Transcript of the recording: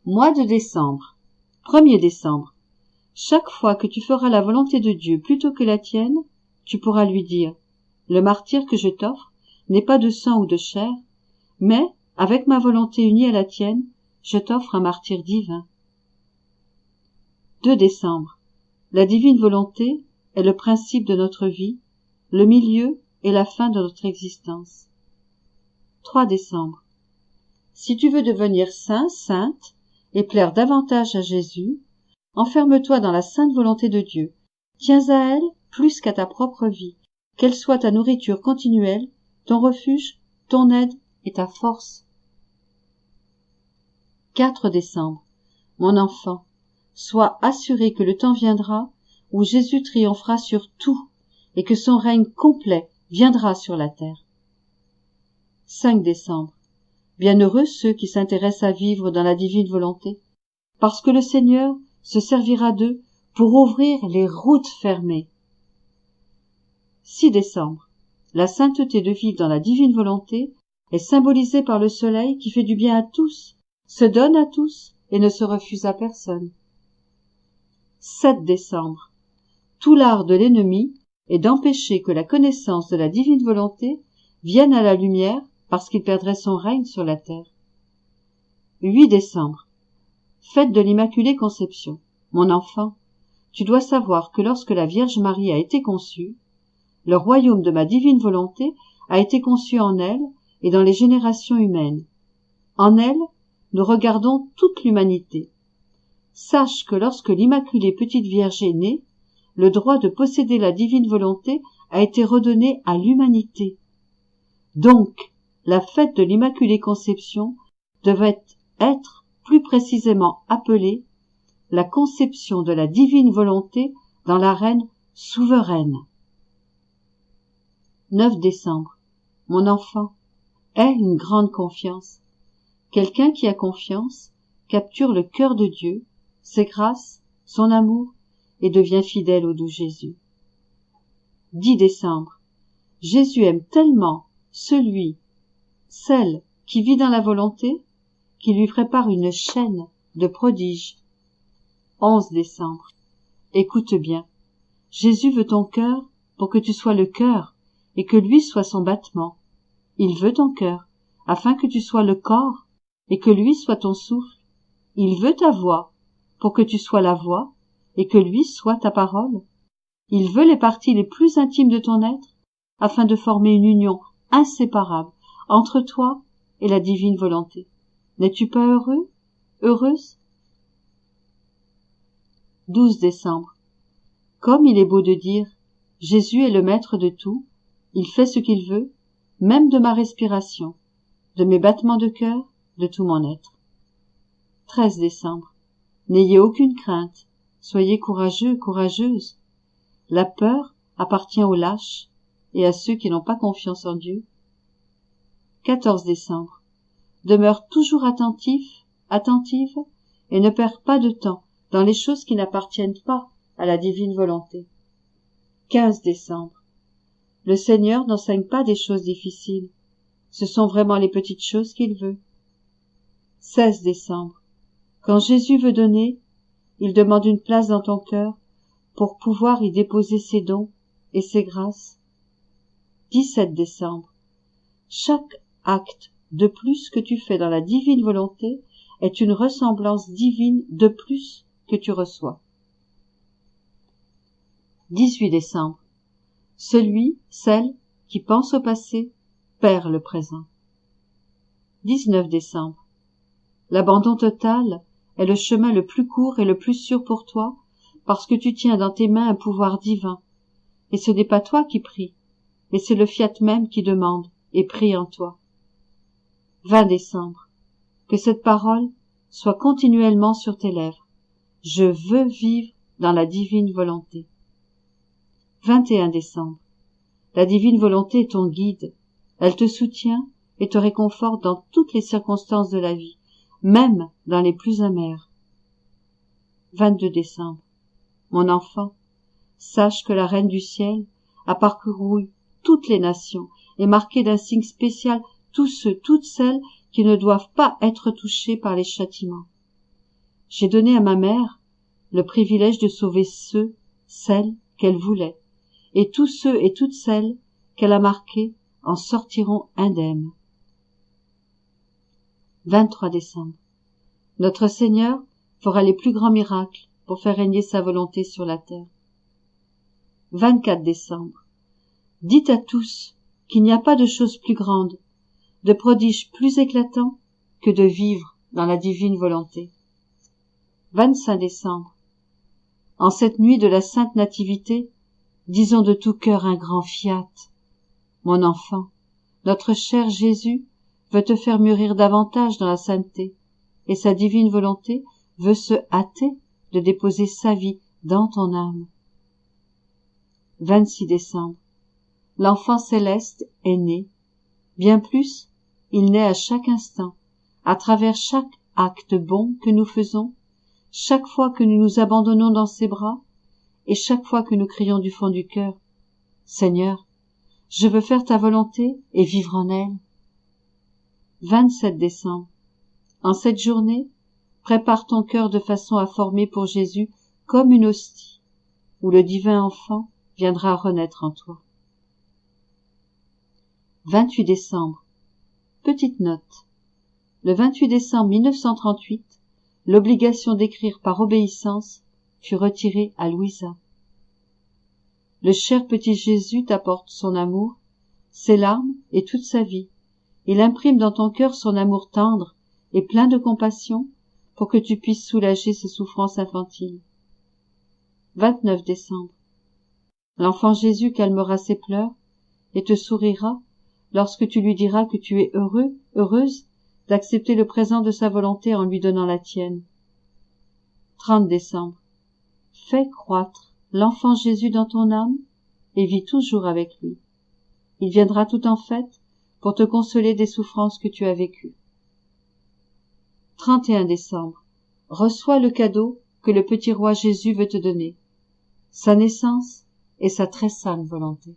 Mois de décembre. 1er décembre. Chaque fois que tu feras la volonté de Dieu plutôt que la tienne, tu pourras lui dire « Le martyre que je t'offre n'est pas de sang ou de chair, mais, avec ma volonté unie à la tienne, je t'offre un martyre divin. » 2 décembre. La divine volonté est le principe de notre vie, le milieu et la fin de notre existence. 3 décembre. Si tu veux devenir saint, sainte, et plaire davantage à Jésus, enferme-toi dans la sainte volonté de Dieu. Tiens à elle plus qu'à ta propre vie, qu'elle soit ta nourriture continuelle, ton refuge, ton aide et ta force. 4 décembre. Mon enfant, sois assuré que le temps viendra où Jésus triomphera sur tout et que son règne complet viendra sur la terre. 5 décembre. Bienheureux ceux qui s'intéressent à vivre dans la divine volonté, parce que le Seigneur se servira d'eux pour ouvrir les routes fermées. 6 décembre. La sainteté de vivre dans la divine volonté est symbolisée par le soleil qui fait du bien à tous, se donne à tous et ne se refuse à personne. 7 décembre. Tout l'art de l'ennemi est d'empêcher que la connaissance de la divine volonté vienne à la lumière parce qu'il perdrait son règne sur la terre. 8 décembre. Fête de l'Immaculée Conception. Mon enfant, tu dois savoir que lorsque la Vierge Marie a été conçue, le royaume de ma divine volonté a été conçu en elle et dans les générations humaines. En elle, nous regardons toute l'humanité. Sache que lorsque l'Immaculée Petite Vierge est née, le droit de posséder la divine volonté a été redonné à l'humanité. Donc, la fête de l'Immaculée Conception devrait être plus précisément appelée la conception de la divine volonté dans la reine souveraine. 9 décembre. Mon enfant, aie une grande confiance. Quelqu'un qui a confiance capture le cœur de Dieu, ses grâces, son amour et devient fidèle au doux Jésus. 10 décembre. Jésus aime tellement celle qui vit dans la volonté, qui lui prépare une chaîne de prodiges. 11 décembre. Écoute bien. Jésus veut ton cœur pour que tu sois le cœur et que lui soit son battement. Il veut ton cœur afin que tu sois le corps et que lui soit ton souffle. Il veut ta voix pour que tu sois la voix et que lui soit ta parole. Il veut les parties les plus intimes de ton être afin de former une union inséparable entre toi et la divine volonté. N'es-tu pas heureux, heureuse? 12 décembre. Comme il est beau de dire « Jésus est le maître de tout, il fait ce qu'il veut, même de ma respiration, de mes battements de cœur, de tout mon être. » 13 décembre. N'ayez aucune crainte, soyez courageux, courageuse. La peur appartient aux lâches et à ceux qui n'ont pas confiance en Dieu. 14 décembre. Demeure toujours attentive, et ne perds pas de temps dans les choses qui n'appartiennent pas à la divine volonté. 15 décembre. Le Seigneur n'enseigne pas des choses difficiles. Ce sont vraiment les petites choses qu'il veut. 16 décembre. Quand Jésus veut donner, il demande une place dans ton cœur pour pouvoir y déposer ses dons et ses grâces. 17 décembre. Chaque acte de plus que tu fais dans la divine volonté est une ressemblance divine de plus que tu reçois. 18 décembre. Celle qui pense au passé perd le présent. 19 décembre. L'abandon total est le chemin le plus court et le plus sûr pour toi parce que tu tiens dans tes mains un pouvoir divin. Et ce n'est pas toi qui pries, mais c'est le fiat même qui demande et prie en toi. 20 décembre. Que cette parole soit continuellement sur tes lèvres. Je veux vivre dans la divine volonté. 21 décembre. La divine volonté est ton guide. Elle te soutient et te réconforte dans toutes les circonstances de la vie, même dans les plus amères. 22 décembre. Mon enfant, sache que la Reine du ciel a parcouru toutes les nations et marqué d'un signe spécial tous ceux, toutes celles qui ne doivent pas être touchés par les châtiments. j'ai donné à ma mère le privilège de sauver celles qu'elle voulait, et tous ceux et toutes celles qu'elle a marqués en sortiront indemnes. 23 décembre. Notre Seigneur fera les plus grands miracles pour faire régner sa volonté sur la terre. 24 décembre. Dites à tous qu'il n'y a pas de chose plus grande, de prodige plus éclatant que de vivre dans la divine volonté. 25 décembre. En cette nuit de la Sainte Nativité, disons de tout cœur un grand fiat. Mon enfant, notre cher Jésus veut te faire mûrir davantage dans la sainteté, et sa divine volonté veut se hâter de déposer sa vie dans ton âme. 26 décembre. L'enfant céleste est né. Bien plus, il naît à chaque instant, à travers chaque acte bon que nous faisons, chaque fois que nous nous abandonnons dans ses bras, et chaque fois que nous crions du fond du cœur, « Seigneur, je veux faire ta volonté et vivre en elle. » 27 décembre. En cette journée, prépare ton cœur de façon à former pour Jésus comme une hostie, où le divin enfant viendra renaître en toi. 28 décembre. Petite note. Le 28 décembre 1938, l'obligation d'écrire par obéissance fut retirée à Louisa. Le cher petit Jésus t'apporte son amour, ses larmes et toute sa vie. Il imprime dans ton cœur son amour tendre et plein de compassion pour que tu puisses soulager ses souffrances infantiles. 29 décembre. L'enfant Jésus calmera ses pleurs et te sourira lorsque tu lui diras que tu es heureux, heureuse d'accepter le présent de sa volonté en lui donnant la tienne. 30 décembre. Fais croître l'enfant Jésus dans ton âme et vis toujours avec lui. Il viendra tout en fête pour te consoler des souffrances que tu as vécues. 31 décembre. Reçois le cadeau que le petit roi Jésus veut te donner, sa naissance et sa très sainte volonté.